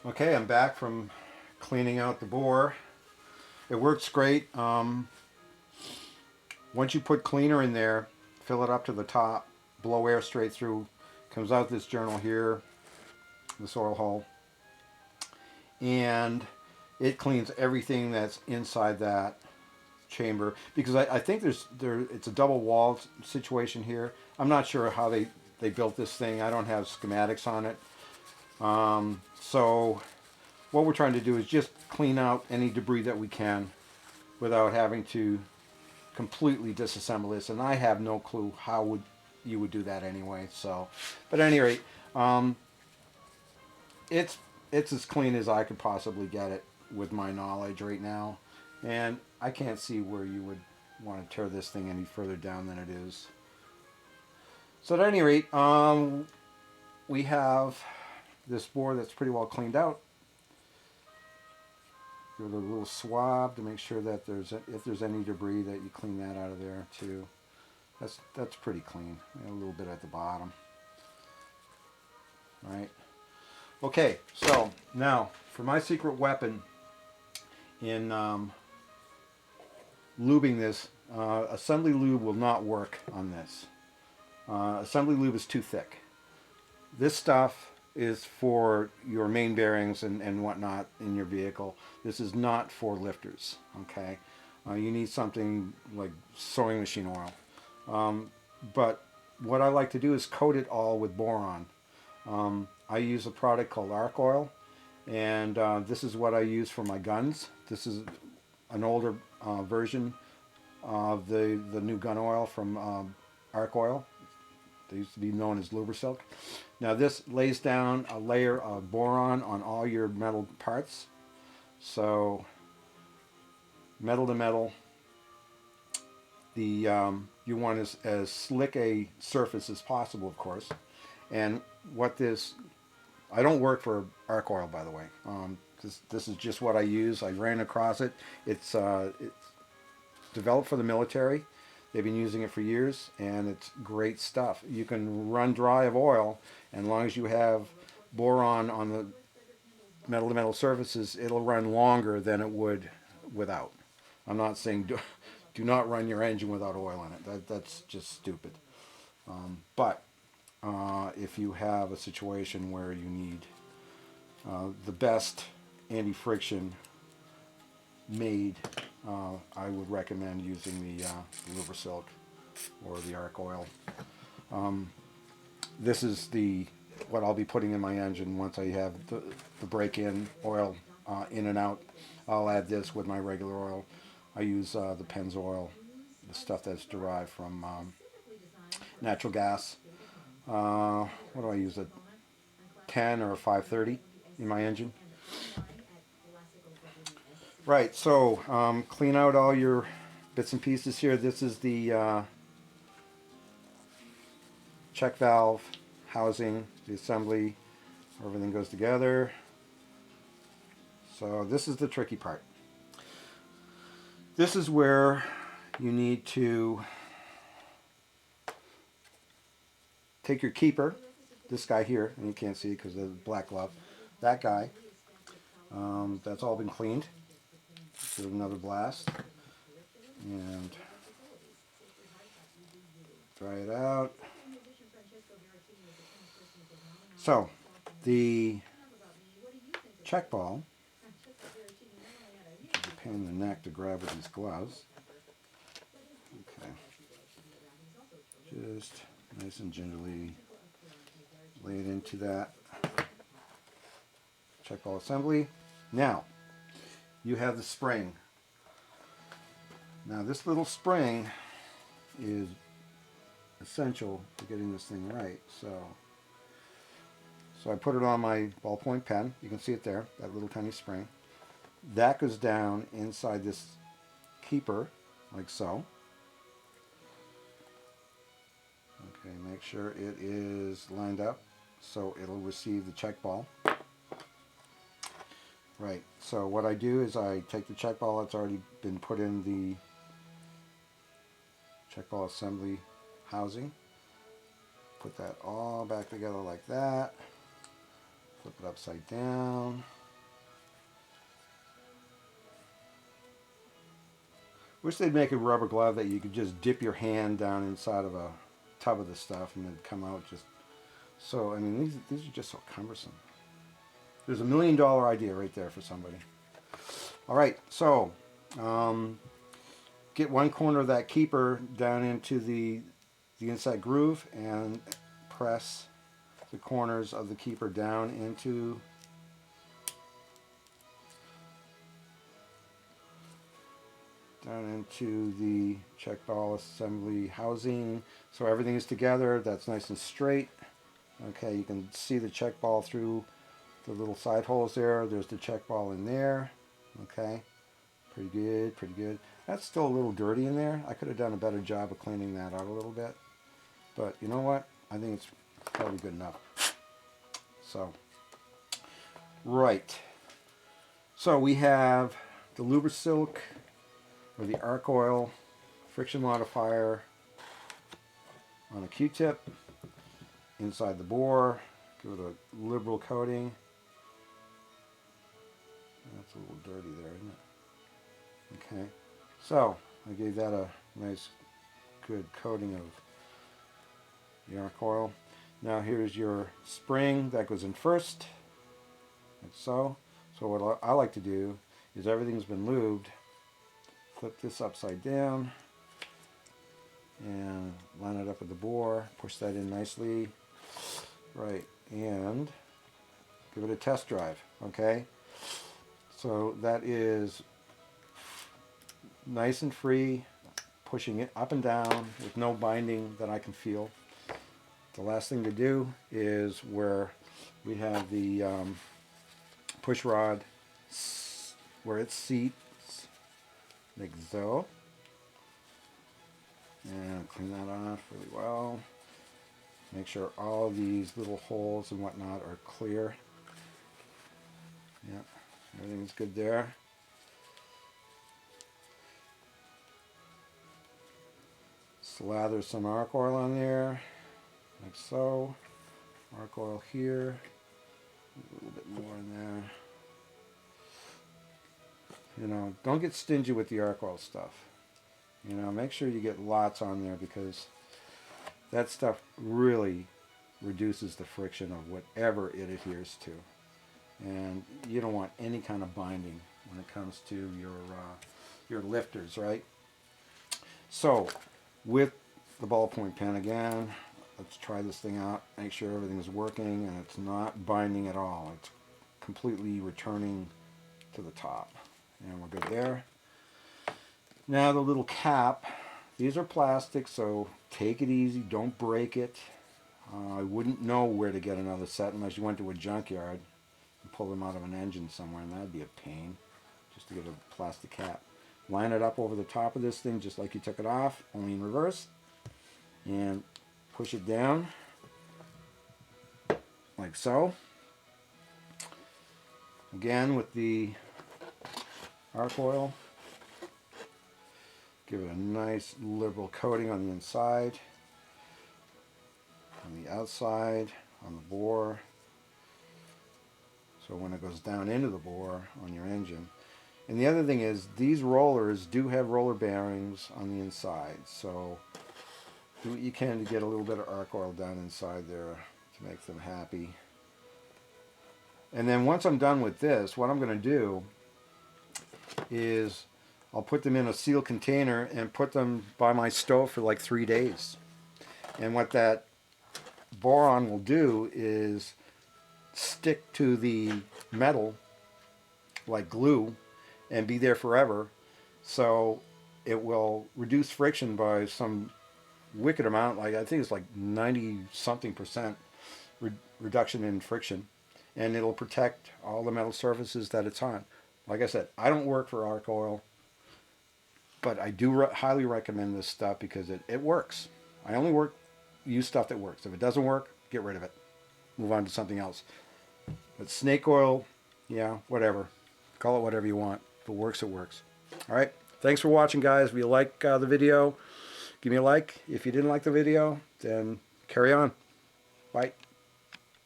Okay, I'm back from cleaning out the bore. It works great. Once you put cleaner in there, fill it up to the top, blow air straight through, comes out this journal here, this oil hole, and it cleans everything that's inside that chamber. Because I think it's a double wall situation here. I'm not sure how they built this thing. I don't have schematics on it. So what we're trying to do is just clean out any debris that we can without having to completely disassemble this, and I have no clue how you would do that anyway. So, but at any rate, um, it's it's as clean as I could possibly get it with my knowledge right now, and I can't see where you would want to tear this thing any further down than it is. So at any rate, we have this board that's pretty well cleaned out. Give it a little swab to make sure that if there's any debris that you clean that out of there too. That's pretty clean. A little bit at the bottom. Right. Okay, so now for my secret weapon in lubing this, assembly lube will not work on this. Assembly lube is too thick. This stuff is for your main bearings and whatnot in your vehicle. This is not for lifters, okay? You need something like sewing machine oil. But what I like to do is coat it all with boron. I use a product called arc oil, and this is what I use for my guns. This is an older version of the new gun oil from arc oil. They used to be known as Lubrisilk. Now this lays down a layer of boron on all your metal parts. So metal to metal, you want as slick a surface as possible, of course. And what this, I don't work for arc oil, by the way. This is just what I use. I ran across it. It's developed for the military. They've been using it for years, and it's great stuff. You can run dry of oil, and as long as you have boron on the metal-to-metal surfaces, it'll run longer than it would without. I'm not saying do not run your engine without oil in it. That's just stupid. But if you have a situation where you need the best anti-friction made, I would recommend using the Lubrisilk or the arc oil. This is what I'll be putting in my engine once I have the break-in oil in and out. I'll add this with my regular oil. I use the Pennzoil, the stuff that's derived from natural gas. What do I use? A 10 or a 530 in my engine. Right, so clean out all your bits and pieces here. This is the check valve housing, the assembly, everything goes together. So this is the tricky part. This is where you need to take your keeper, this guy here, and you can't see it because of the black glove, that guy, that's all been cleaned. Give it another blast and dry it out. So the check ball, which is a pain in the neck to grab with these gloves. Okay, just nice and gingerly lay it into that check ball assembly. Now you have the spring. Now this little spring is essential to getting this thing right. So I put it on my ballpoint pen. You can see it there, that little tiny spring. That goes down inside this keeper, like so. Okay, make sure it is lined up so it'll receive the check ball. Right, so what I do is I take the check ball that's already been put in the check ball assembly housing, put that all back together like that, flip it upside down, Wish they'd make a rubber glove that you could just dip your hand down inside of a tub of the stuff and it'd come out just so. I mean, these are just so cumbersome. There's $1 million idea right there for somebody. All right, so get one corner of that keeper down into the inside groove and press the corners of the keeper down into the check ball assembly housing, so everything is together. That's nice and straight. Okay, you can see the check ball through the little side holes there. There's the check ball in there. Okay, pretty good, pretty good. That's still a little dirty in there. I could have done a better job of cleaning that out a little bit, but you know what, I think it's probably good enough. So right, so we have the Lubrisilk or the arc oil friction modifier on a Q-tip inside the bore. Give it a liberal coating. That's a little dirty there, isn't it? Okay, so I gave that a nice good coating of the arc oil. Now here's your spring that goes in first, like so. So what I like to do is, everything's been lubed, flip this upside down and line it up with the bore, push that in nicely, right, and give it a test drive. Okay, so that is nice and free, pushing it up and down with no binding that I can feel. The last thing to do is where we have the push rod, where it seats, like so. And clean that off really well. Make sure all these little holes and whatnot are clear. Yeah, everything's good there. Slather some arc oil on there, like so. Arc oil here, a little bit more in there. You know, don't get stingy with the arc oil stuff. You know, make sure you get lots on there, because that stuff really reduces the friction of whatever it adheres to. And you don't want any kind of binding when it comes to your lifters, right? So with the ballpoint pen again, let's try this thing out. Make sure everything's working and it's not binding at all. It's completely returning to the top. And we're good there. Now the little cap, these are plastic, so take it easy, don't break it. I wouldn't know where to get another set unless you went to a junkyard and pull them out of an engine somewhere, and that'd be a pain, just to get a plastic cap. Line it up over the top of this thing just like you took it off, only in reverse, and push it down like so. Again with the arc oil, give it a nice liberal coating on the inside, on the outside, on the bore, so when it goes down into the bore on your engine. And the other thing is, these rollers do have roller bearings on the inside, so do what you can to get a little bit of arc oil down inside there to make them happy. And then once I'm done with this, what I'm going to do is I'll put them in a sealed container and put them by my stove for like 3 days. And what that boron will do is stick to the metal like glue and be there forever. So it will reduce friction by some wicked amount, like I think it's like 90-something% reduction in friction, and it'll protect all the metal surfaces that it's on. Like I said, I don't work for arc oil, but I do highly recommend this stuff because it works. I only use stuff that works. If it doesn't work, get rid of it. Move on to something else. But snake oil, yeah, whatever. Call it whatever you want. If it works, it works. All right. Thanks for watching, guys. If you like the video, give me a like. If you didn't like the video, then carry on. Bye.